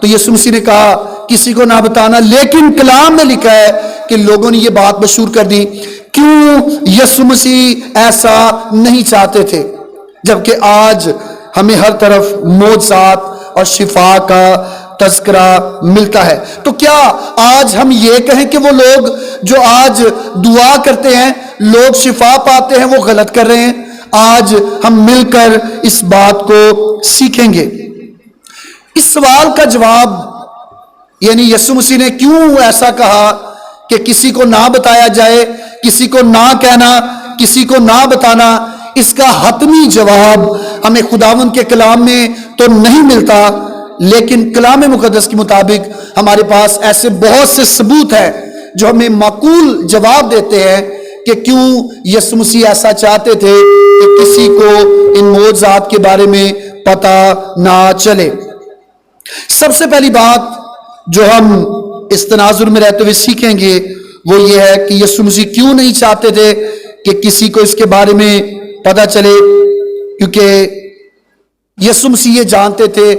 تو یسوع مسیح نے کہا کسی کو نہ بتانا، لیکن کلام میں لکھا ہے کہ لوگوں نے یہ بات مشہور کر دی۔ کیوں یسوع مسیح ایسا نہیں چاہتے تھے؟ جبکہ آج ہمیں ہر طرف معجزات اور شفا کا تذکرہ ملتا ہے۔ تو کیا آج ہم یہ کہیں کہ وہ لوگ جو آج دعا کرتے ہیں، لوگ شفا پاتے ہیں، وہ غلط کر رہے ہیں؟ آج ہم مل کر اس بات کو سیکھیں گے۔ اس سوال کا جواب، یعنی یسوع مسیح نے کیوں ایسا کہا کہ کسی کو نہ بتایا جائے، کسی کو نہ کہنا، کسی کو نہ بتانا، اس کا حتمی جواب ہمیں خداوند کے کلام میں تو نہیں ملتا، لیکن کلام مقدس کے مطابق ہمارے پاس ایسے بہت سے ثبوت ہیں جو ہمیں معقول جواب دیتے ہیں کہ کیوں یسوع مسیح ایسا چاہتے تھے کہ کسی کو ان معجزات کے بارے میں پتہ نہ چلے۔ سب سے پہلی بات جو ہم اس تناظر میں رہتے ہوئے سیکھیں گے وہ یہ ہے کہ یسوع مسیح کیوں نہیں چاہتے تھے کہ کسی کو اس کے بارے میں پتہ چلے، کیونکہ یسوع مسیح یہ جانتے تھے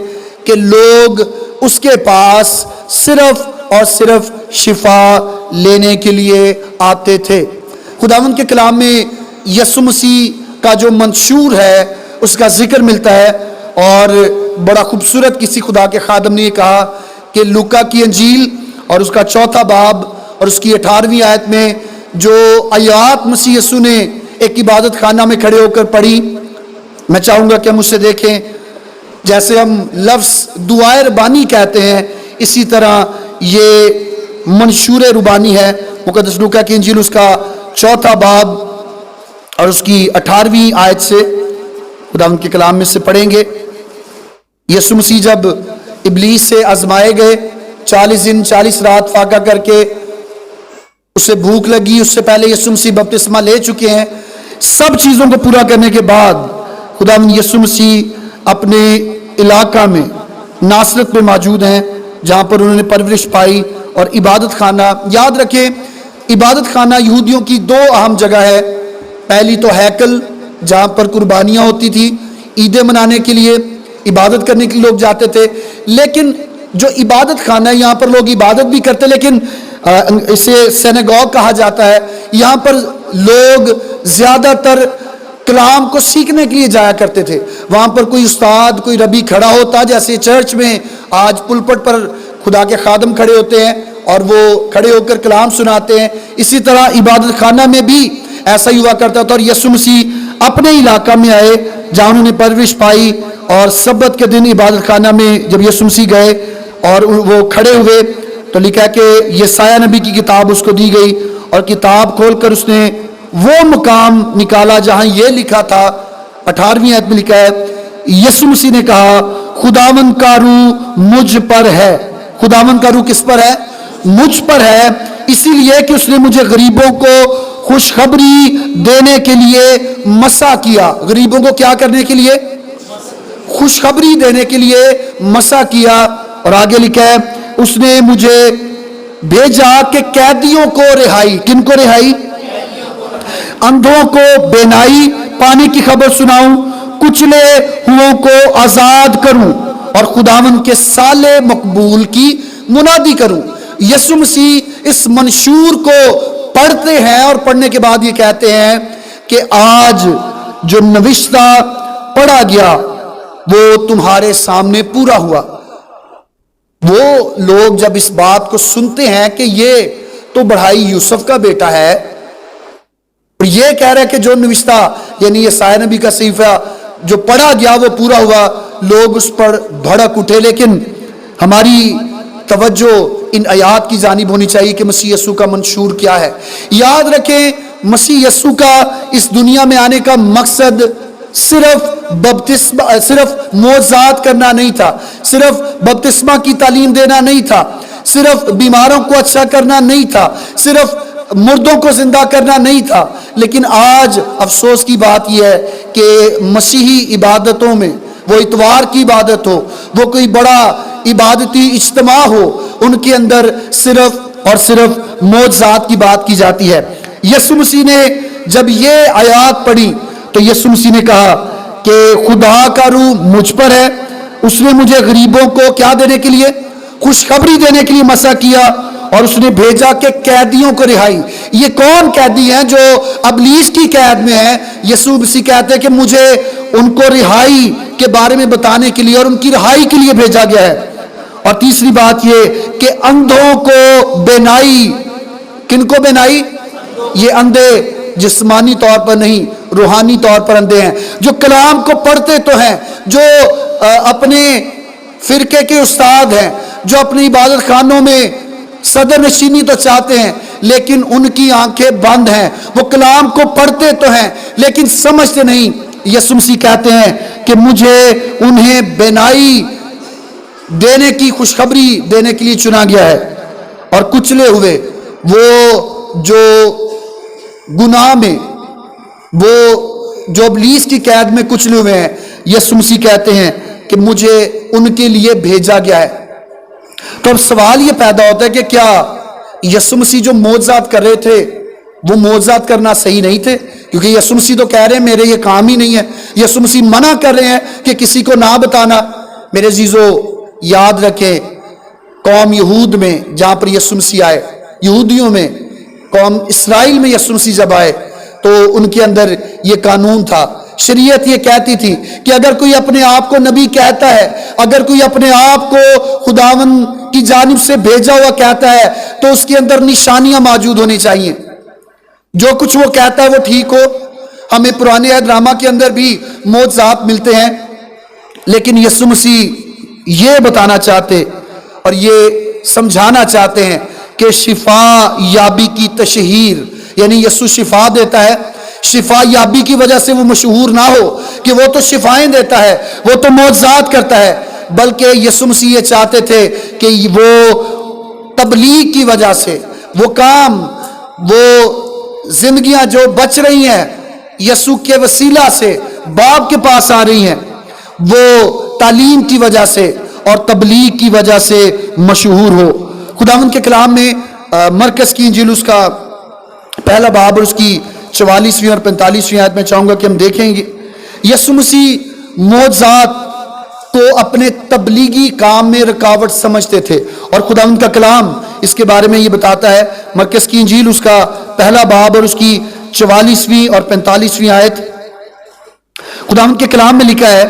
کہ لوگ اس کے پاس صرف اور صرف شفا لینے کے لیے آتے تھے۔ خداوند کے کلام میں یسوع مسیح کا جو منشور ہے اس کا ذکر ملتا ہے، اور بڑا خوبصورت کسی خدا کے خادم نے یہ کہا کہ لوکا کی انجیل اور اس کا 4 باب اور اس کی 18ویں آیت میں جو آیات مسیح یسوع نے ایک عبادت خانہ میں کھڑے ہو کر پڑھی، میں چاہوں گا کہ ہم اسے دیکھیں۔ جیسے ہم لفظ دعائے ربانی کہتے ہیں، اسی طرح یہ منشور ربانی ہے۔ مقدس لوکا کی انجیل اس کا 4 باب اور اس کی 18ویں آیت سے خداوند کے کلام میں سے پڑھیں گے۔ یسوع مسیح جب ابلیس سے آزمائے گئے، 40 دن 40 رات فاقہ کر کے، اسے بھوک لگی، اس سے پہلے یسوع مسیح بپتسمہ لے چکے ہیں۔ سب چیزوں کو پورا کرنے کے بعد خداوند یسوع مسیح اپنے علاقہ میں ناصرت میں موجود ہیں، جہاں پر انہوں نے پرورش پائی، اور عبادت خانہ، یاد رکھیں عبادت خانہ یہودیوں کی 2 اہم جگہ ہے۔ پہلی تو ہیکل، جہاں پر قربانیاں ہوتی تھی، عیدیں منانے کے لیے، عبادت کرنے کے لیے لوگ جاتے تھے، لیکن جو عبادت خانہ ہے یہاں پر لوگ عبادت بھی کرتے، لیکن اسے سینیگوگ کہا جاتا ہے۔ یہاں پر لوگ زیادہ تر کلام کو سیکھنے کے لیے جایا کرتے تھے۔ وہاں پر کوئی استاد، کوئی ربی کھڑا ہوتا، جیسے چرچ میں آج پلپٹ پر خدا کے خادم کھڑے ہوتے ہیں اور وہ کھڑے ہو کر کلام سناتے ہیں، اسی طرح عبادت خانہ میں بھی ایسا ہی ہوا کرتا تھا۔ اور یسوع مسیح اپنے علاقہ میں آئے جہاں انہوں نے پرورش پائی، اور سبت کے دن عبادت خانہ میں جب یسوع مسیح گئے اور وہ کھڑے ہوئے تو لکھا کہ یسایہ نبی کی کتاب اس کو دی گئی، اور کتاب کھول کر اس نے وہ مقام نکالا جہاں یہ لکھا تھا، 18ویں آیت میں لکھا ہے، یسوع مسیح نے کہا خداوند کا روح مجھ پر ہے۔ خداوند کا روح کس پر ہے؟ مجھ پر ہے، اسی لیے کہ اس نے مجھے غریبوں کو خوشخبری دینے کے لیے مسا کیا۔ غریبوں کو کیا کرنے کے لیے؟ خوشخبری دینے کے لیے مسا کیا۔ اور آگے لکھا ہے اس نے مجھے بھیجا کہ قیدیوں کو رہائی، کن کو رہائی؟ اندھوں کو بینائی پانے کی خبر سناؤں، کچلے ہووں کو آزاد کروں، اور خداوند کے سال مقبول کی منادی کروں۔ یسوع مسیح اس منشور کو پڑھتے ہیں اور پڑھنے کے بعد یہ کہتے ہیں کہ آج جو نوشتہ پڑھا گیا وہ تمہارے سامنے پورا ہوا۔ وہ لوگ جب اس بات کو سنتے ہیں کہ یہ تو بڑھائی یوسف کا بیٹا ہے، اور یہ کہہ رہا ہے کہ جو نوشتہ یعنی یسایہ نبی کا صحیفہ جو پڑھا گیا وہ پورا ہوا، لوگ اس پر بھڑک اٹھے۔ لیکن ہماری توجہ ان آیات کی جانب ہونی چاہیے کہ مسیح یسوع کا منشور کیا ہے۔ یاد رکھیں مسیح یسوع کا اس دنیا میں آنے کا مقصد صرف معجزات کرنا نہیں تھا، صرف بپتسمہ کی تعلیم دینا نہیں تھا، صرف بیماروں کو اچھا کرنا نہیں تھا، صرف مردوں کو زندہ کرنا نہیں تھا۔ لیکن آج افسوس کی بات یہ ہے کہ مسیحی عبادتوں میں، وہ اتوار کی عبادت ہو، وہ کوئی بڑا عبادتی اجتماع ہو، ان کے اندر صرف اور صرف معجزات کی بات کی جاتی ہے۔ یسوع مسیح نے جب یہ آیات پڑھی تو یسوع مسیح نے کہا کہ خدا کا روح مجھ پر ہے، اس نے مجھے غریبوں کو کیا دینے کے لیے؟ خوشخبری دینے کے لیے مسح کیا، اور اس نے بھیجا کہ قیدیوں کو رہائی۔ یہ کون قیدی ہیں جو ابلیس کی قید میں ہیں؟ یسوع مسیح کہتے ہیں کہ مجھے ان کو رہائی کے بارے میں بتانے کے لیے اور ان کی رہائی کے لیے بھیجا گیا ہے۔ اور تیسری بات یہ کہ اندھوں کو بینائی۔ کن کو بینائی؟ یہ اندھے جسمانی طور پر نہیں، روحانی طور پر اندھے ہیں، جو کلام کو پڑھتے تو ہیں، جو اپنے فرقے کے استاد ہیں، جو اپنی عبادت خانوں میں صدر نشینی تو چاہتے ہیں لیکن ان کی آنکھیں بند ہیں۔ وہ کلام کو پڑھتے تو ہیں لیکن سمجھتے نہیں۔ یسوع مسیح کہتے ہیں کہ مجھے انہیں بینائی دینے کی، خوشخبری دینے کے لیے چنا گیا ہے۔ اور کچلے ہوئے، وہ جو گناہ میں، وہ جو ابلیس کی قید میں کچلے ہوئے ہیں، یسوع مسیح کہتے ہیں کہ مجھے ان کے لیے بھیجا گیا ہے۔ تو اب سوال یہ پیدا ہوتا ہے کہ کیا یسوع مسیح جو معجزات کر رہے تھے وہ معجزات کرنا صحیح نہیں تھے؟ کیونکہ یسوع مسیح تو کہہ رہے ہیں میرے یہ کام ہی نہیں ہے۔ یسوع مسیح منع کر رہے ہیں کہ کسی کو نہ بتانا۔ میرے عزیزو، یاد رکھیں، قوم یہود میں جہاں پر یسوع مسیح آئے، یہودیوں میں، قوم اسرائیل میں یسوع مسیح جب آئے تو ان کے اندر یہ قانون تھا، شریعت یہ کہتی تھی کہ اگر کوئی اپنے آپ کو نبی کہتا ہے، اگر کوئی اپنے آپ کو خداوند کی جانب سے بھیجا ہوا کہتا ہے تو اس کے اندر نشانیاں موجود ہونی چاہیے، جو کچھ وہ کہتا ہے وہ ٹھیک ہو۔ ہمیں پرانے عہد نامہ کے اندر بھی معجزات ملتے ہیں، لیکن یسوع مسیح یہ بتانا چاہتے اور یہ سمجھانا چاہتے ہیں کہ شفا یابی کی تشہیر، یعنی یسوع شفا دیتا ہے، شفا یابی کی وجہ سے وہ مشہور نہ ہو کہ وہ تو شفائیں دیتا ہے، وہ تو معجزات کرتا ہے، بلکہ یسوع مسیح یہ چاہتے تھے کہ وہ تبلیغ کی وجہ سے، وہ کام، وہ زندگیاں جو بچ رہی ہیں یسوع کے وسیلہ سے باپ کے پاس آ رہی ہیں، وہ تعلیم کی وجہ سے اور تبلیغ کی وجہ سے مشہور ہو۔ خداوند کے کلام میں مرکز کی انجیل اس کا پہلا باب اور اس کی 44ویں اور 45ویں آیت میں چاہوں گا کہ ہم دیکھیں گے یسوع مسیح معجزات کو اپنے تبلیغی کام میں رکاوٹ سمجھتے تھے، اور خداوند کا کلام اس کے بارے میں یہ بتاتا ہے۔ مرکز کی انجیل اس کا پہلا باب اور اس کی 44ویں اور 45ویں آیت، خداوند کے کلام میں لکھا ہے،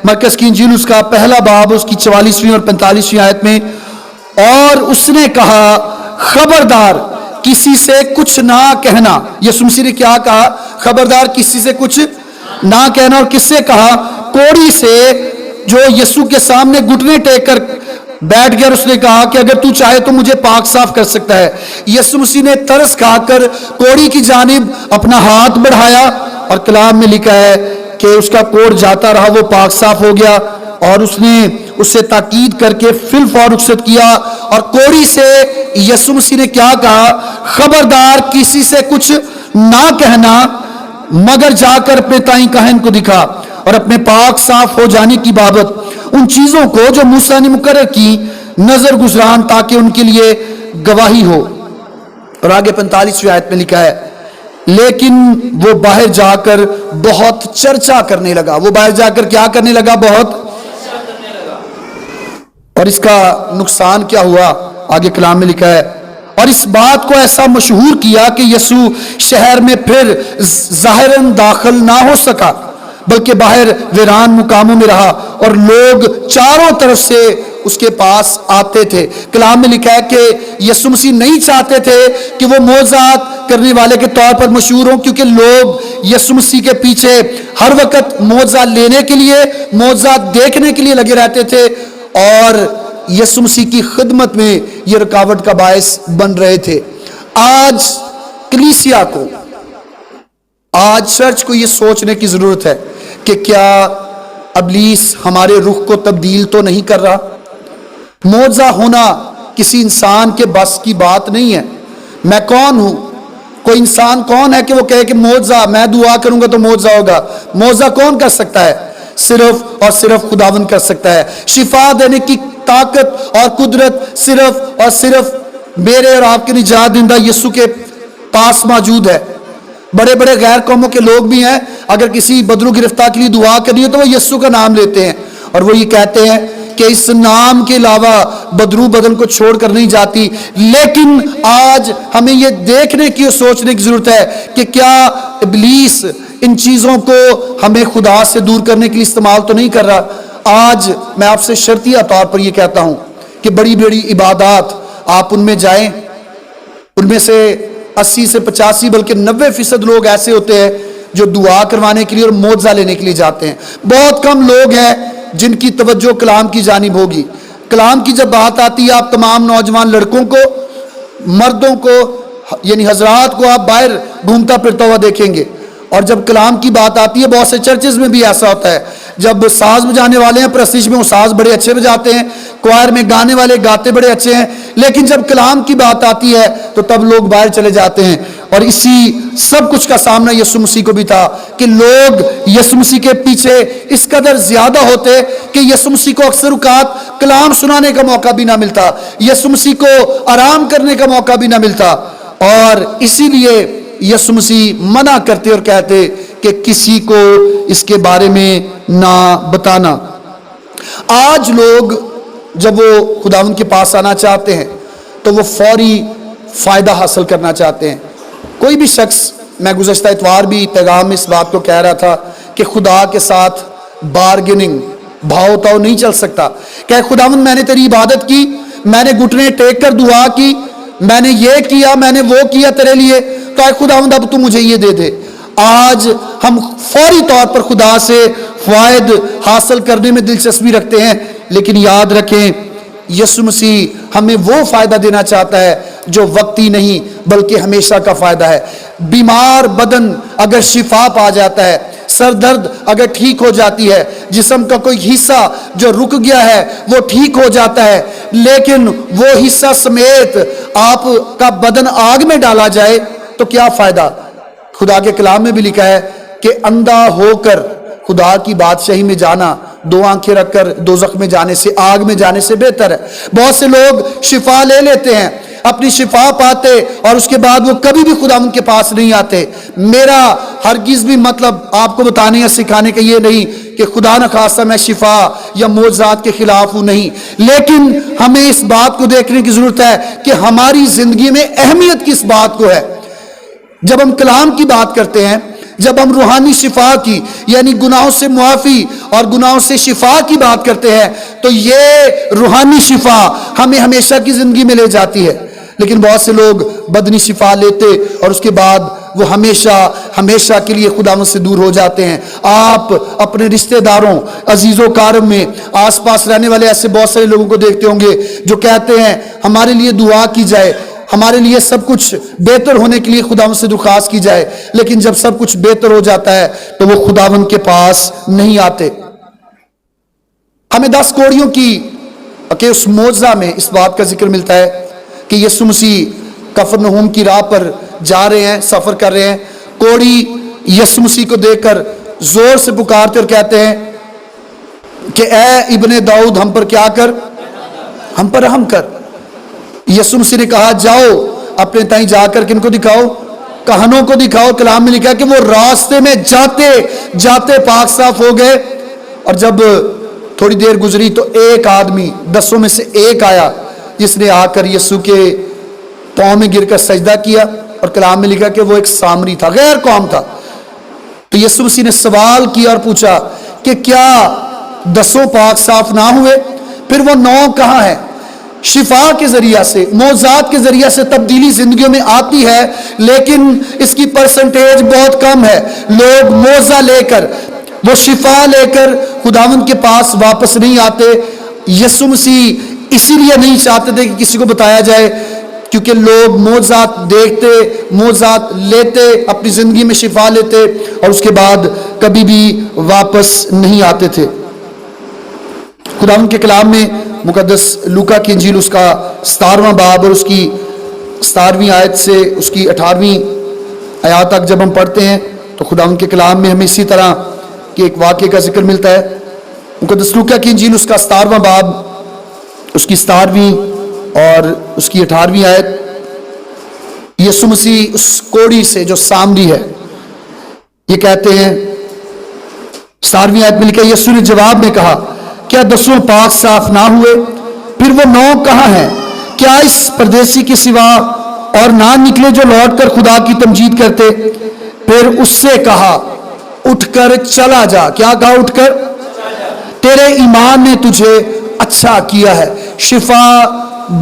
مرکز کی انجیل اس کا پہلا باب اور اس کی 44ویں اور 45ویں آیت میں، اور اس نے کہا خبردار کسی سے کچھ نہ کہنا۔ یسوع مسیح نے کیا کہا؟ خبردار کسی سے کچھ نہ کہنا۔ اور کس سے کہا؟ کوڑی سے، جو یسوع کے سامنے گھٹنے ٹیک کر بیٹھ گیا، اور اس نے کہا کہ اگر تو چاہے تو مجھے پاک صاف کر سکتا ہے۔ یسوع مسیح نے ترس کھا کر کوڑی کی جانب اپنا ہاتھ بڑھایا، اور کلام میں لکھا ہے کہ اس کا کوڑ جاتا رہا، وہ پاک صاف ہو گیا، اور اس نے اس سے تاکید کر کے فی الفور رخصت کیا۔ اور کوڑی سے یسوع مسیح نے کیا کہا؟ خبردار کسی سے کچھ نہ کہنا، مگر جا کر اپنے تائیں کاہن کو دکھا اور اپنے پاک صاف ہو جانے کی بابت ان چیزوں کو جو موسیٰ نے مقرر کی نظر گزران، تاکہ ان کے لیے گواہی ہو۔ اور آگے 45ویں آیت میں لکھا ہے، لیکن وہ باہر جا کر بہت چرچا کرنے لگا۔ وہ باہر جا کر کیا کرنے لگا؟ بہت چرچا کرنے لگا۔ اور اس کا نقصان کیا ہوا؟ آگے کلام میں لکھا ہے، اور اس بات کو ایسا مشہور کیا کہ یسوع شہر میں پھر ظاہراً داخل نہ ہو سکا، بلکہ باہر ویران مقاموں میں رہا، اور لوگ چاروں طرف سے اس کے پاس آتے تھے۔ کلام میں لکھا ہے کہ یسوع مسیح نہیں چاہتے تھے کہ وہ معجزات کرنے والے کے طور پر مشہور ہوں، کیونکہ لوگ یسوع مسیح کے پیچھے ہر وقت معجزات لینے کے لیے، معجزات دیکھنے کے لیے لگے رہتے تھے، اور یسوع مسیح کی خدمت میں یہ رکاوٹ کا باعث بن رہے تھے۔ آج کلیسیا کو، آج چرچ کو یہ سوچنے کی ضرورت ہے کہ کیا ابلیس ہمارے رخ کو تبدیل تو نہیں کر رہا؟ معجزہ ہونا کسی انسان کے بس کی بات نہیں ہے۔ میں کون ہوں؟ کوئی انسان کون ہے کہ وہ کہے کہ معجزہ، میں دعا کروں گا تو معجزہ ہوگا؟ معجزہ کون کر سکتا ہے؟ صرف اور صرف خداوند کر سکتا ہے۔ شفا دینے کی طاقت اور قدرت صرف اور صرف میرے اور آپ کے نجات دہندہ یسوع کے پاس موجود ہے۔ بڑے بڑے غیر قوموں کے لوگ بھی ہیں، اگر کسی بدرو گرفتار کے لیے دعا کرنی ہو تو وہ یسوع کا نام لیتے ہیں، اور وہ یہ کہتے ہیں کہ اس نام کے علاوہ بدرو بدن کو چھوڑ کر نہیں جاتی. لیکن آج ہمیں یہ دیکھنے کی اور سوچنے کی ضرورت ہے کہ کیا ابلیس ان چیزوں کو ہمیں خدا سے دور کرنے کے لیے استعمال تو نہیں کر رہا. آج میں آپ سے شرطیہ طور پر یہ کہتا ہوں کہ بڑی بڑی عبادات آپ ان میں جائیں، ان میں سے 80 سے 85 بلکہ 90% لوگ ایسے ہوتے ہیں جو دعا کروانے کے لیے اور معجزہ لینے کے لیے جاتے ہیں. بہت کم لوگ ہیں جن کی توجہ کلام کی جانب ہوگی. کلام کی جب بات آتی ہے، آپ تمام نوجوان لڑکوں کو، مردوں کو، یعنی حضرات کو آپ باہر گھومتا پھرتا ہوا دیکھیں گے. اور جب کلام کی بات آتی ہے، بہت سے چرچز میں بھی ایسا ہوتا ہے، جب ساز بجانے والے ہیں پرستش میں وہ ساز بڑے اچھے بجاتے ہیں، کوائر میں گانے والے گاتے بڑے اچھے ہیں، لیکن جب کلام کی بات آتی ہے تو تب لوگ باہر چلے جاتے ہیں. اور اسی سب کچھ کا سامنا یسوع مسیح کو بھی تھا کہ لوگ یسوع مسیح کے پیچھے اس قدر زیادہ ہوتے کہ یسوع مسیح کو اکثر اوقات کلام سنانے کا موقع بھی نہ ملتا، یسوع مسیح کو آرام کرنے کا موقع بھی نہ ملتا. اور اسی لیے یسوع مسیح منع کرتے اور کہتے کہ کسی کو اس کے بارے میں نہ بتانا. آج لوگ جب وہ خداوند کے پاس آنا چاہتے ہیں تو وہ فوری فائدہ حاصل کرنا چاہتے ہیں. کوئی بھی شخص، میں گزشتہ اتوار بھی پیغام میں اس بات کو کہہ رہا تھا کہ خدا کے ساتھ بارگیننگ، بھاؤ تاؤ نہیں چل سکتا. کہ خداوند میں نے تیری عبادت کی، میں نے گھٹنے ٹیک کر دعا کی، میں نے یہ کیا، میں نے وہ کیا تیرے لیے، تو اے خداوند اب تو مجھے یہ دے دے. آج ہم فوری طور پر خدا سے فوائد حاصل کرنے میں دلچسپی رکھتے ہیں، لیکن یاد رکھیں یسوع مسیح ہمیں وہ فائدہ دینا چاہتا ہے جو وقتی نہیں بلکہ ہمیشہ کا فائدہ ہے. بیمار بدن اگر شفا پا جاتا ہے، سر درد اگر ٹھیک ہو جاتی ہے، جسم کا کوئی حصہ جو رک گیا ہے وہ ٹھیک ہو جاتا ہے، لیکن وہ حصہ سمیت آپ کا بدن آگ میں ڈالا جائے تو کیا فائدہ؟ خدا کے کلام میں بھی لکھا ہے کہ اندھا ہو کر خدا کی بادشاہی میں جانا 2 آنکھیں رکھ کر دوزخ میں جانے سے، آگ میں جانے سے بہتر ہے. بہت سے لوگ شفا لے لیتے ہیں، اپنی شفا پاتے اور اس کے بعد وہ کبھی بھی خدا ان کے پاس نہیں آتے. میرا ہرگز بھی مطلب آپ کو بتانے یا سکھانے کا یہ نہیں کہ خدا نخواستہ میں شفا یا معجزات کے خلاف ہوں، نہیں، لیکن ہمیں اس بات کو دیکھنے کی ضرورت ہے کہ ہماری زندگی میں اہمیت کس بات کو ہے. جب ہم کلام کی بات کرتے ہیں، جب ہم روحانی شفا کی یعنی گناہوں سے معافی اور گناہوں سے شفا کی بات کرتے ہیں، تو یہ روحانی شفا ہمیں ہمیشہ کی زندگی میں لے جاتی ہے. لیکن بہت سے لوگ بدنی شفا لیتے اور اس کے بعد وہ ہمیشہ کے لیے خدا سے دور ہو جاتے ہیں. آپ اپنے رشتہ داروں، عزیز و کارم میں آس پاس رہنے والے ایسے بہت سارے لوگوں کو دیکھتے ہوں گے جو کہتے ہیں ہمارے لیے دعا کی جائے، ہمارے لیے سب کچھ بہتر ہونے کے لیے خداوند سے درخواست کی جائے، لیکن جب سب کچھ بہتر ہو جاتا ہے تو وہ خداوند کے پاس نہیں آتے. ہمیں 10 کوڑیوں کی کہ اس معجزہ میں اس بات کا ذکر ملتا ہے کہ یسوع مسیح کفرنہوم کی راہ پر جا رہے ہیں، سفر کر رہے ہیں. کوڑی یسوع مسیح کو دیکھ کر زور سے پکارتے اور کہتے ہیں کہ اے ابن داؤد ہم پر کیا کر، ہم پر رحم کر. یسوع مسیح نے کہا جاؤ اپنے تائیں جا کر کن کو دکھاؤ، کہنوں کو دکھاؤ. کلام میں لکھا ہے کہ وہ راستے میں جاتے جاتے پاک صاف ہو گئے. اور جب تھوڑی دیر گزری تو ایک آدمی 10 میں سے ایک آیا جس نے آ کر یسوع کے پاؤں میں گر کر سجدہ کیا. اور کلام میں لکھا کہ وہ ایک سامری تھا، غیر قوم تھا. تو یسوع مسیح نے سوال کیا اور پوچھا کہ کیا 10 پاک صاف نہ ہوئے؟ پھر وہ 9 کہاں ہے؟ شفا کے ذریعہ سے، معجزات کے ذریعہ سے تبدیلی زندگیوں میں آتی ہے، لیکن اس کی پرسنٹیج بہت کم ہے. لوگ معجزہ لے کر، وہ شفا لے کر خداوند کے پاس واپس نہیں آتے. یسوع مسیح اسی لیے نہیں چاہتے تھے کہ کسی کو بتایا جائے، کیونکہ لوگ معجزات دیکھتے، معجزات لیتے، اپنی زندگی میں شفا لیتے اور اس کے بعد کبھی بھی واپس نہیں آتے تھے. خداوند کے کلام میں مقدس لوکا کی انجیل اس کا 17واں باب اور اس کی 17ویں آیت سے اس کی 18ویں آیات تک جب ہم پڑھتے ہیں تو خداوند کے کلام میں ہمیں اسی طرح کے ایک واقعے کا ذکر ملتا ہے. مقدس لوکا کی انجیل اس کا 17واں باب، اس کی 17ویں اور اس کی 18ویں آیت. یسوع مسیح اس کوڑی سے جو سامری ہے یہ کہتے ہیں، 17ویں آیت میں لکھا ہے یسوع نے جواب میں کہا کیا 10 پاک صاف نہ ہوئے؟ پھر وہ 9 کہاں ہیں؟ کیا اس پردیسی کے سوا اور نہ نکلے جو لوٹ کر خدا کی تمجید کرتے؟ پھر اس سے کہا اٹھ کر چلا جا. کیا کہا؟ اٹھ کر. تیرے ایمان نے تجھے اچھا کیا ہے. شفا،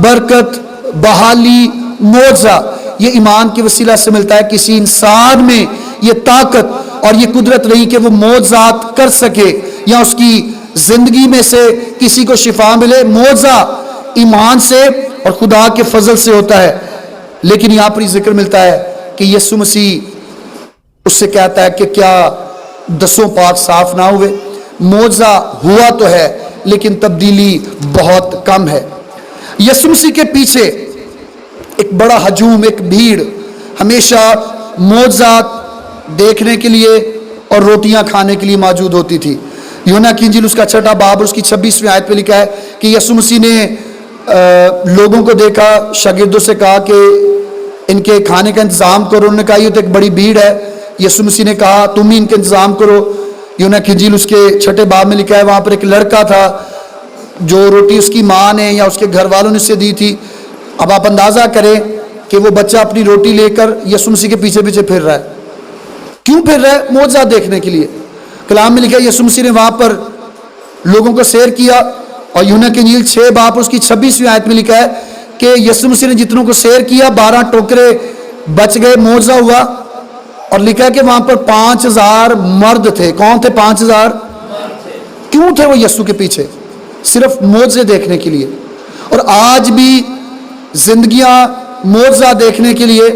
برکت، بحالی، معجزہ یہ ایمان کے وسیلہ سے ملتا ہے. کسی انسان میں یہ طاقت اور یہ قدرت نہیں کہ وہ معجزات کر سکے یا اس کی زندگی میں سے کسی کو شفا ملے. معجزہ ایمان سے اور خدا کے فضل سے ہوتا ہے. لیکن یہاں پر یہ ذکر ملتا ہے کہ یسوع مسیح اس سے کہتا ہے کہ کیا 10 پاک صاف نہ ہوئے؟ معجزہ ہوا تو ہے لیکن تبدیلی بہت کم ہے. یسوع مسیح کے پیچھے ایک بڑا ہجوم، ایک بھیڑ ہمیشہ معجزات دیکھنے کے لیے اور روٹیاں کھانے کے لیے موجود ہوتی تھی. یوحنا کی انجیل اس کا 6 باب اور اس کی 26ویں آیت پہ لکھا ہے کہ یسوع مسیح نے لوگوں کو دیکھا، شاگردوں سے کہا کہ ان کے کھانے کا انتظام کرو. انہوں نے کہا یہ تو ایک بڑی بھیڑ ہے. یسوع مسیح نے کہا تم ہی ان کا انتظام کرو. یوحنا کی انجیل اس کے 6 باب میں لکھا ہے وہاں پر ایک لڑکا تھا جو روٹی اس کی ماں نے یا اس کے گھر والوں نے اسے دی تھی. اب آپ اندازہ کریں کہ وہ بچہ اپنی روٹی لے کر یسوع مسیح کے پیچھے پیچھے پھر رہا ہے. کیوں پھر رہا ہے؟ معجزہ دیکھنے کے لیے. کلام میں لکھا ہے یسوع مسیح نے وہاں پر لوگوں کو سیر کیا. اور یوحنا کی انجیل 6 باب اس کی 26ویں آیت میں لکھا ہے کہ یسوع مسیح نے جتنوں کو سیر کیا 12 ٹوکرے بچ گئے. معجزہ ہوا. اور لکھا ہے کہ وہاں پر 5000 مرد تھے. کون تھے 5000؟ کیوں تھے وہ یسوع کے پیچھے؟ صرف معجزے دیکھنے کے لیے. اور آج بھی زندگیاں معجزہ دیکھنے کے لیے،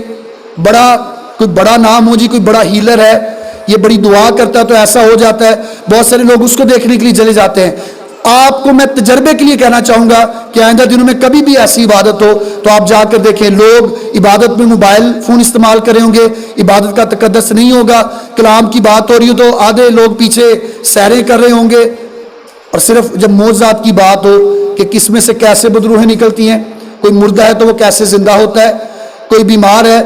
کوئی بڑا نام ہو جی، کوئی بڑا ہیلر ہے، یہ بڑی دعا کرتا ہے تو ایسا ہو جاتا ہے، بہت سارے لوگ اس کو دیکھنے کے لیے چلے جاتے ہیں. آپ کو میں تجربے کے لیے کہنا چاہوں گا کہ آئندہ دنوں میں کبھی بھی ایسی عبادت ہو تو آپ جا کر دیکھیں. لوگ عبادت میں موبائل فون استعمال کرے ہوں گے، عبادت کا تقدس نہیں ہوگا. کلام کی بات ہو رہی ہو تو آدھے لوگ پیچھے سیریں کر رہے ہوں گے. اور صرف جب معجزات کی بات ہو کہ کس میں سے کیسے بدروہیں نکلتی ہیں، کوئی مردہ ہے تو وہ کیسے زندہ ہوتا ہے، کوئی بیمار ہے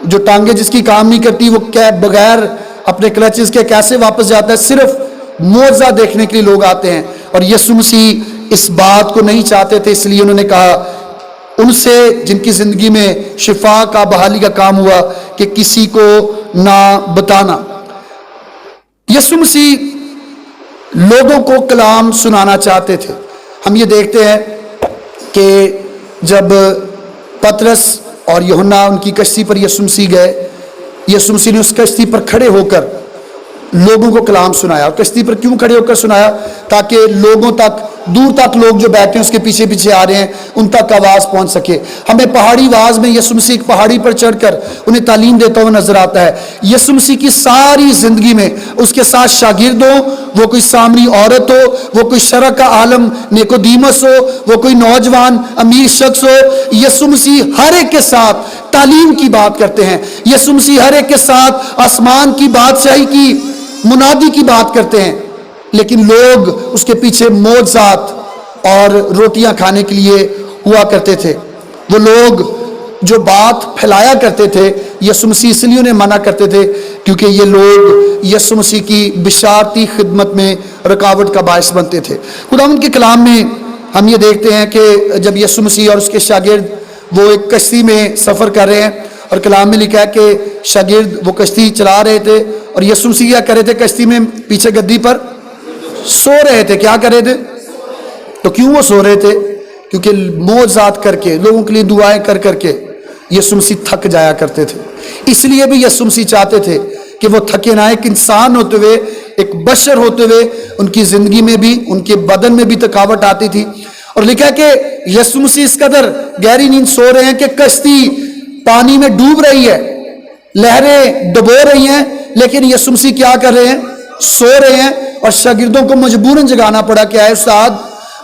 جو ٹانگیں جس کی کام نہیں کرتی وہ بغیر اپنے کلچز کے کیسے واپس جاتا ہے. صرف معجزہ دیکھنے کے لیے لوگ آتے ہیں. اور یسوع مسیح اس بات کو نہیں چاہتے تھے، اس لیے انہوں نے کہا ان سے جن کی زندگی میں شفا کا، بحالی کا کام ہوا کہ کسی کو نہ بتانا. یسوع مسیح لوگوں کو کلام سنانا چاہتے تھے. ہم یہ دیکھتے ہیں کہ جب پترس اور یوحنا ان کی کشتی پر یسوع مسیح گئے، یسوع مسیح نے اس کشتی پر کھڑے ہو کر لوگوں کو کلام سنایا. اور کشتی پر کیوں کھڑے ہو کر سنایا؟ تاکہ لوگوں تک، دور تک لوگ جو بیٹھے ہیں اس کے پیچھے پیچھے آ رہے ہیں ان تک آواز پہنچ سکے. ہمیں پہاڑی آواز میں یسوع مسیح ایک پہاڑی پر چڑھ کر انہیں تعلیم دیتا ہوا نظر آتا ہے. یسوع مسیح کی ساری زندگی میں اس کے ساتھ شاگرد ہو، وہ کوئی سامری عورت ہو، وہ کوئی شرع کا عالم نیکودیمس ہو، وہ کوئی نوجوان امیر شخص ہو، یسوع مسیح ہر ایک کے ساتھ تعلیم کی بات کرتے ہیں. یسوع مسیح ہر ایک کے ساتھ آسمان کی بادشاہی کی منادی کی بات کرتے ہیں. لیکن لوگ اس کے پیچھے معجزات اور روٹیاں کھانے کے لیے ہوا کرتے تھے. وہ لوگ جو بات پھیلایا کرتے تھے یسوع مسیح اس لیے انہیں منع کرتے تھے کیونکہ یہ لوگ یسوع مسیح کی بشارتی خدمت میں رکاوٹ کا باعث بنتے تھے. خداوند کے کلام میں ہم یہ دیکھتے ہیں کہ جب یسوع مسیح اور اس کے شاگرد وہ ایک کشتی میں سفر کر رہے ہیں اور کلام میں لکھا ہے کہ شاگرد وہ کشتی چلا رہے تھے اور یسوع مسیح کیا کر رہے تھے؟ کشتی میں پیچھے گدی پر سو رہے تھے. کیا کر رہے تھے؟ تو کیوں وہ سو رہے تھے؟ کیونکہ معجزات کر کے، لوگوں کے لیے دعائیں کر کر کے یسوع مسیح تھک جایا کرتے تھے. اس لیے بھی یسوع مسیح چاہتے تھے کہ وہ تھکے نہ. ایک انسان ہوتے ہوئے، ایک بشر ہوتے ہوئے ان کی زندگی میں بھی، ان کے بدن میں بھی تھکاوٹ آتی تھی. اور لکھا ہے کہ یسوع مسیح اس قدر گہری نیند سو رہے ہیں کہ کشتی پانی میں ڈوب رہی ہے، لہریں ڈبو رہی ہیں، لیکن یسوع مسیح کیا کر رہے ہیں؟ سو رہے ہیں. اور شاگردوں کو مجبوراً جگانا پڑا کہ اے استاد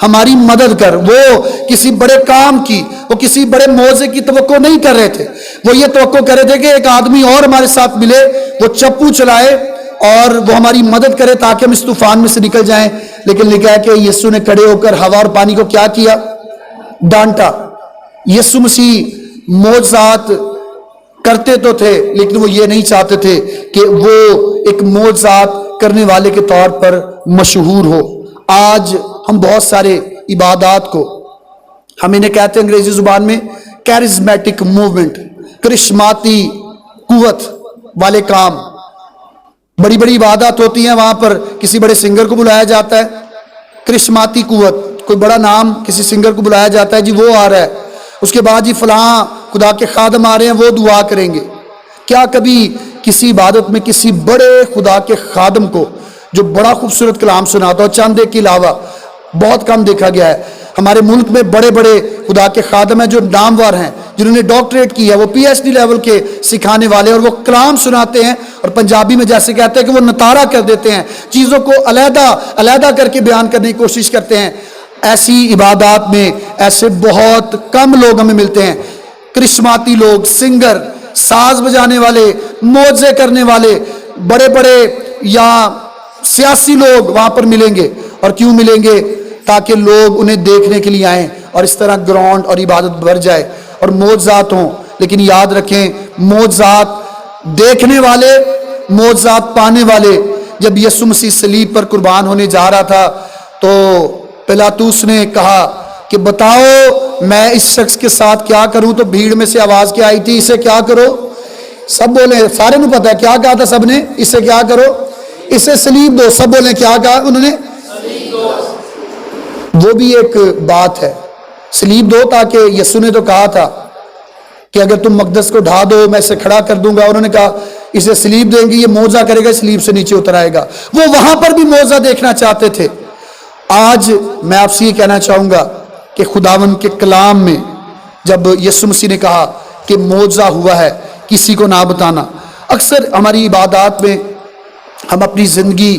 ہماری مدد کر. وہ کسی بڑے کام کی، وہ کسی بڑے معجزے کی توقع نہیں کر رہے تھے. وہ یہ توقع کر رہے تھے کہ ایک آدمی اور ہمارے ساتھ ملے، وہ چپو چلائے اور وہ ہماری مدد کرے تاکہ ہم اس طوفان میں سے نکل جائیں. لیکن لکھا ہے کہ یسوع نے کھڑے ہو کر ہوا اور پانی کو کیا کیا؟ ڈانٹا. یسوع مسیح معجزات کرتے تو تھے لیکن وہ یہ نہیں چاہتے تھے کہ وہ ایک معجزات کرنے والے کے طور پر مشہور ہو. آج ہم بہت سارے عبادات کو، ہم انہیں کہتے ہیں انگریزی زبان میں کیرزمیٹک موومنٹ، کرشماتی قوت والے کام، بڑی بڑی عبادات ہوتی ہیں، وہاں پر کسی بڑے سنگر کو بلایا جاتا ہے، کرشماتی قوت، کوئی بڑا نام کسی سنگر کو بلایا جاتا ہے، جی وہ آ رہا ہے، اس کے بعد جی فلاں خدا کے خادم آ رہے ہیں، وہ دعا کریں گے۔ کیا کبھی کسی عبادت میں کسی بڑے خدا کے خادم کو جو بڑا خوبصورت کلام سناتا ہو، چند ایک کے علاوہ بہت کم دیکھا گیا ہے؟ ہمارے ملک میں بڑے بڑے خدا کے خادم ہیں جو نامور ہیں، جنہوں نے ڈاکٹریٹ کی ہے، وہ پی ایچ ڈی لیول کے سکھانے والے، اور وہ کلام سناتے ہیں، اور پنجابی میں جیسے کہتے ہیں کہ وہ نتارا کر دیتے ہیں، چیزوں کو علیحدہ علیحدہ کر کے بیان کرنے کی کوشش کرتے ہیں۔ ایسی عبادات میں ایسے بہت کم لوگ ہمیں ملتے ہیں، کرشماتی لوگ، سنگر، ساز بجانے والے، معجزے کرنے والے، بڑے بڑے یا سیاسی لوگ وہاں پر ملیں گے۔ اور کیوں ملیں گے؟ تاکہ لوگ انہیں دیکھنے کے لیے آئیں، اور اس طرح گراؤنڈ اور عبادت بھر جائے اور معجزات ہوں۔ لیکن یاد رکھیں، معجزات دیکھنے والے، معجزات پانے والے، جب یسوع مسیح صلیب پر قربان ہونے جا رہا تھا تو پلاطوس نے کہا کہ بتاؤ میں اس شخص کے ساتھ کیا کروں؟ تو بھیڑ میں سے آواز کیا آئی تھی؟ اسے کیا کرو؟ سب بولیں، سارے میں پتہ ہے کیا کہا تھا سب نے؟ اسے کیا کرو؟ اسے صلیب دو۔ سب بولیں کیا کہا انہوں نے؟ وہ بھی ایک بات ہے، صلیب دو، تاکہ یسوع نے تو کہا تھا کہ اگر تم مقدس کو ڈھا دو میں اسے کھڑا کر دوں گا۔ انہوں نے کہا اسے صلیب دیں گے، یہ معجزہ کرے گا، صلیب سے نیچے اتر آئے گا۔ وہ وہاں پر بھی معجزہ دیکھنا چاہتے تھے۔ آج میں آپ سے یہ کہنا چاہوں گا کہ خداوند کے کلام میں جب یسوع مسیح نے کہا کہ معجزہ ہوا ہے، کسی کو نہ بتانا، اکثر ہماری عبادات میں ہم اپنی زندگی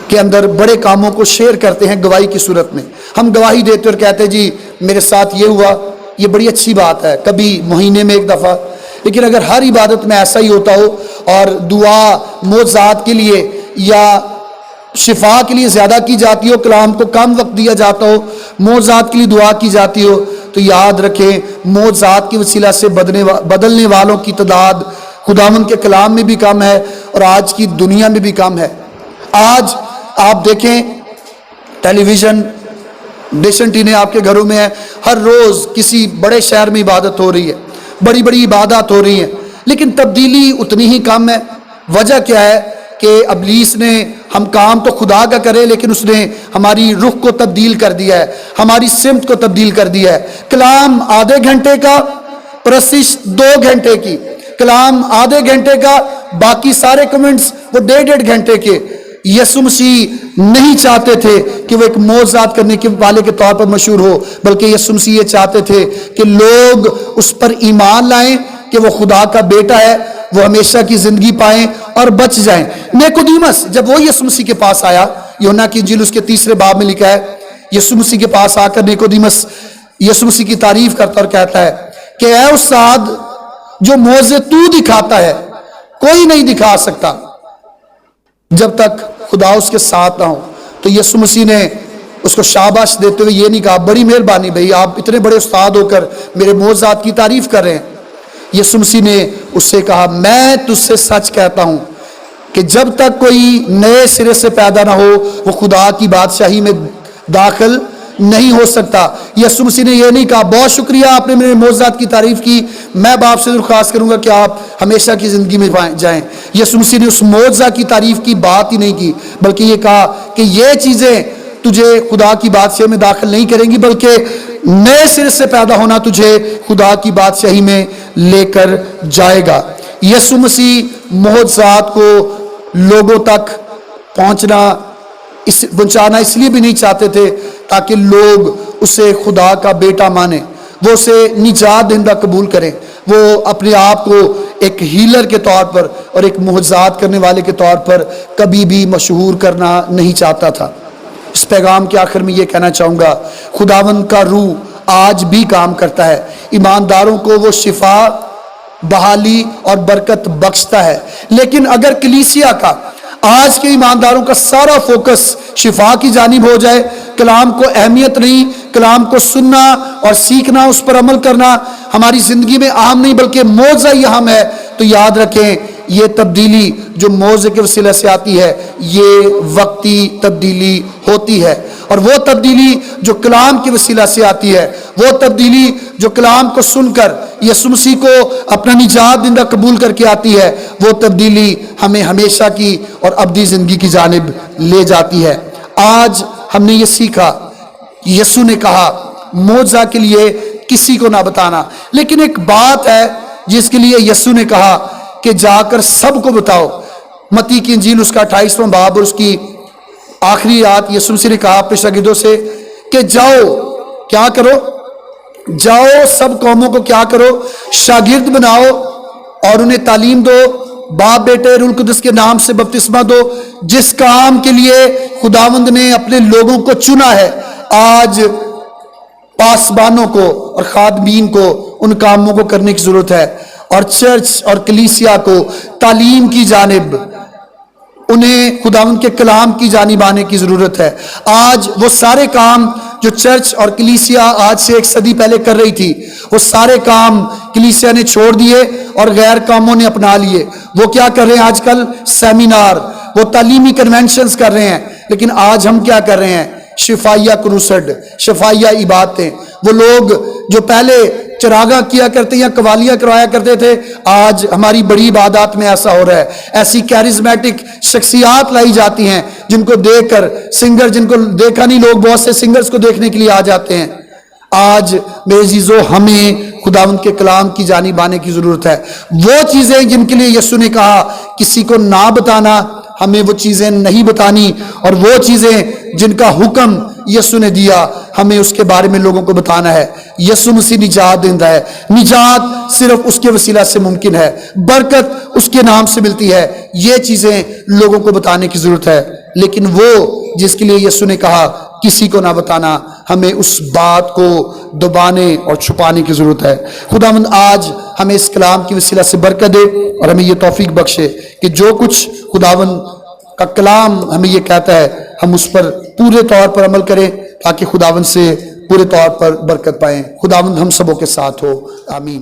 کے اندر بڑے کاموں کو شیئر کرتے ہیں گواہی کی صورت میں۔ ہم گواہی دیتے اور کہتے ہیں جی میرے ساتھ یہ ہوا، یہ بڑی اچھی بات ہے، کبھی مہینے میں ایک دفعہ۔ لیکن اگر ہر عبادت میں ایسا ہی ہوتا ہو اور دعا معجزات کے لیے یا شفا کے لیے زیادہ کی جاتی ہو، کلام کو کم وقت دیا جاتا ہو، معجزات کے لیے دعا کی جاتی ہو، تو یاد رکھیں معجزات کی وسیلہ سے بدلنے والوں کی تعداد خداوند کے کلام میں بھی کم ہے اور آج کی دنیا میں بھی کم ہے۔ آج آپ دیکھیں television, dish and TV آپ کے گھروں میں ہے، ہر روز کسی بڑے شہر میں عبادت ہو رہی ہے، بڑی بڑی عبادات ہو رہی ہیں، لیکن تبدیلی اتنی ہی کم ہے۔ وجہ کیا ہے؟ کہ ابلیس نے، ہم کام تو خدا کا کرے لیکن اس نے ہماری رخ کو تبدیل کر دیا ہے، ہماری سمت کو تبدیل کر دیا ہے۔ کلام آدھے گھنٹے کا، پرستش 2 گھنٹے کی، کلام آدھے گھنٹے کا، باقی سارے کمنٹس وہ 1.5 گھنٹے کے۔ یسوع مسیح نہیں چاہتے تھے کہ وہ ایک معجزات کرنے کے والے کے طور پر مشہور ہو، بلکہ یسوع مسیح یہ چاہتے تھے کہ لوگ اس پر ایمان لائیں کہ وہ خدا کا بیٹا ہے، وہ ہمیشہ کی زندگی پائیں اور بچ جائیں۔ نیکودیمس جب وہ یسوع مسیح کے پاس آیا، یوحنا کی انجیل اس کے 3 باب میں لکھا ہے، یسوع مسیح کے پاس آ کر نیکودیمس یسوع مسیح کی تعریف کرتا اور کہتا ہے کہ اے استاد، جو معجزے تو دکھاتا ہے کوئی نہیں دکھا سکتا جب تک خدا اس کے ساتھ نہ ہو۔ تو یسوع مسیح نے اس کو شاباش دیتے ہوئے یہ نہیں کہا بڑی مہربانی بھائی، آپ اتنے بڑے استاد ہو کر میرے معجزات کی تعریف کر رہے ہیں۔ یسوع مسیح نے اس سے کہا میں تجھ سے سچ کہتا ہوں کہ جب تک کوئی نئے سرے سے پیدا نہ ہو وہ خدا کی بادشاہی میں داخل نہیں ہو سکتا۔ یسوع مسیح نے یہ نہیں کہا بہت شکریہ آپ نے میرے معجزات کی تعریف کی، میں باپ سے درخواست کروں گا کہ آپ ہمیشہ کی زندگی میں جائیں۔ یسوع مسیح نے اس معجزہ کی تعریف کی بات ہی نہیں کی، بلکہ یہ کہا کہ یہ چیزیں تجھے خدا کی بادشاہی میں داخل نہیں کریں گی، بلکہ نئے سرے سے پیدا ہونا تجھے خدا کی بادشاہی میں لے کر جائے گا۔ یسوع مسیح معجزات کو لوگوں تک پہنچانا اس لیے بھی نہیں چاہتے تھے تاکہ لوگ اسے خدا کا بیٹا مانیں، وہ اسے نجات دہندہ قبول کریں۔ وہ اپنے آپ کو ایک ہیلر کے طور پر اور ایک معجزات کرنے والے کے طور پر کبھی بھی مشہور کرنا نہیں چاہتا تھا۔ اس پیغام کے آخر میں یہ کہنا چاہوں گا، خداوند کا روح آج بھی کام کرتا ہے، ایمانداروں کو وہ شفا، بحالی اور برکت بخشتا ہے۔ لیکن اگر کلیسیا کا، آج کے ایمانداروں کا سارا فوکس شفا کی جانب ہو جائے، کلام کو اہمیت نہیں، کلام کو سننا اور سیکھنا، اس پر عمل کرنا ہماری زندگی میں اہم نہیں بلکہ معجزہ ہی اہم ہے، تو یاد رکھیں یہ تبدیلی جو معجزے کے وسیلے سے آتی ہے یہ وقتی تبدیلی ہوتی ہے۔ اور وہ تبدیلی جو کلام کے وسیلہ سے آتی ہے، وہ تبدیلی جو کلام کو سن کر یسوع مسیح کو اپنا نجات دہندہ قبول کر کے آتی ہے، وہ تبدیلی ہمیں ہمیشہ کی اور ابدی زندگی کی جانب لے جاتی ہے۔ آج ہم نے یہ سیکھا، یسوع نے کہا معجزہ کے لیے کسی کو نہ بتانا، لیکن ایک بات ہے جس کے لیے یسوع نے کہا کہ جا کر سب کو بتاؤ۔ متی کی انجیل اس کا 28واں باب اور اس کی آخری آیت، یسوع مسیح نے کہا اپنے شاگردوں سے کہ جاؤ، کیا کرو؟ جاؤ سب قوموں کو کیا کرو؟ شاگرد بناؤ اور انہیں تعلیم دو، باپ بیٹے روح القدس کے نام سے بپتسمہ دو، جس کام کے لیے خداوند نے اپنے لوگوں کو چنا ہے۔ آج پاسبانوں کو اور خادمین کو ان کاموں کو کرنے کی ضرورت ہے، اور چرچ اور کلیسیا کو تعلیم کی جانب، انہیں خداوند کے کلام کی جانب آنے کی ضرورت ہے۔ آج وہ سارے کام جو چرچ اور کلیسیا آج سے 1 صدی پہلے کر رہی تھی، وہ سارے کام کلیسیا نے چھوڑ دیے اور غیر کاموں نے اپنا لیے۔ وہ کیا کر رہے ہیں آج کل؟ سیمینار، وہ تعلیمی کنونشنز کر رہے ہیں، لیکن آج ہم کیا کر رہے ہیں؟ شفائیہ کروسڈ، شفائیہ عبادتیں۔ وہ لوگ جو پہلے چراغاں کیا کرتے یا قوالیاں کروایا کرتے تھے، آج ہماری بڑی عبادات میں ایسا ہو رہا ہے۔ ایسی کیرزمیٹک شخصیات لائی جاتی ہیں جن کو دیکھ کر سنگر، جن کو دیکھا نہیں لوگ بہت سے سنگرز کو دیکھنے کے لیے آ جاتے ہیں۔ آج میرے عزیزو ہمیں خداوند کے کلام کی جانب آنے کی ضرورت ہے۔ وہ چیزیں جن کے لیے یسوع نے کہا کسی کو نہ بتانا، ہمیں وہ چیزیں نہیں بتانی، اور وہ چیزیں جن کا حکم یسوع نے دیا ہمیں اس کے بارے میں لوگوں کو بتانا ہے۔ یسوع مسیح نجات دہندہ ہے، نجات صرف اس کے وسیلہ سے ممکن ہے، برکت اس کے نام سے ملتی ہے۔ یہ چیزیں لوگوں کو بتانے کی ضرورت ہے، لیکن وہ جس کے لیے یسوع نے کہا کسی کو نہ بتانا، ہمیں اس بات کو دبانے اور چھپانے کی ضرورت ہے۔ خداوند آج ہمیں اس کلام کی وسیلہ سے برکت دے اور ہمیں یہ توفیق بخشے کہ جو کچھ خداوند کا کلام ہمیں یہ کہتا ہے ہم اس پر پورے طور پر عمل کریں، تاکہ خداوند سے پورے طور پر برکت پائیں۔ خداوند ہم سبوں کے ساتھ ہو، آمین۔